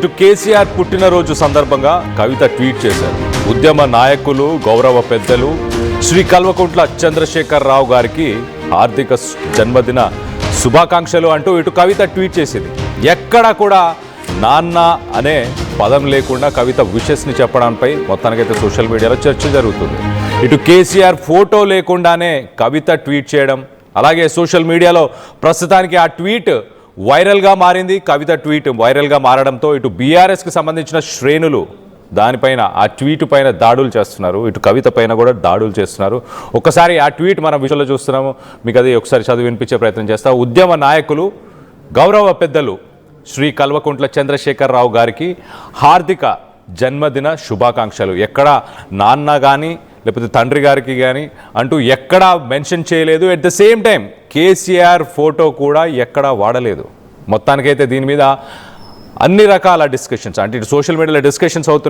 ఇటు కేసీఆర్ పుట్టినరోజు సందర్భంగా కవిత ట్వీట్ చేశారు. ఉద్యమ నాయకులు, గౌరవ పెద్దలు శ్రీ కల్వకుంట్ల చంద్రశేఖర్ రావు గారికి హార్దిక జన్మదిన శుభాకాంక్షలు అంటూ ఇటు కవిత ట్వీట్ చేసింది. ఎక్కడా కూడా నాన్న అనే పదం లేకుండా కవిత విషెస్ని చెప్పడంపై మొత్తానికైతే సోషల్ మీడియాలో చర్చ జరుగుతుంది. ఇటు కేసీఆర్ ఫోటో లేకుండానే కవిత ట్వీట్ చేయడం, అలాగే సోషల్ మీడియాలో ప్రస్తుతానికి ఆ ట్వీట్ వైరల్గా మారింది. కవిత ట్వీట్ వైరల్గా మారడంతో ఇటు బీఆర్ఎస్కి సంబంధించిన శ్రేణులు దానిపైన ఆ ట్వీట్ పైన దాడులు చేస్తున్నారు, ఇటు కవిత పైన కూడా దాడులు చేస్తున్నారు. ఒకసారి ఆ ట్వీట్ మనం విషయంలో చూస్తున్నాము, మీకు అది ఒకసారి చదివి వినిపించే ప్రయత్నం చేస్తా. ఉద్యమ నాయకులు, గౌరవ పెద్దలు శ్రీ కల్వకుంట్ల చంద్రశేఖర్ రావు గారికి హార్దిక జన్మదిన శుభాకాంక్షలు. ఎక్కడ నాన్న కానీ లేకపోతే తండ్రి గారికి కానీ అంటూ ఎక్కడా మెన్షన్ చేయలేదు. At the same time KCR photo కూడా ఎక్కడా వాడలేదు. మొత్తానికైతే దీని మీద అన్ని రకాల డిస్కషన్స్, అంటే ఇటు సోషల్ మీడియాలో డిస్కషన్స్ అవుతున్నాయి.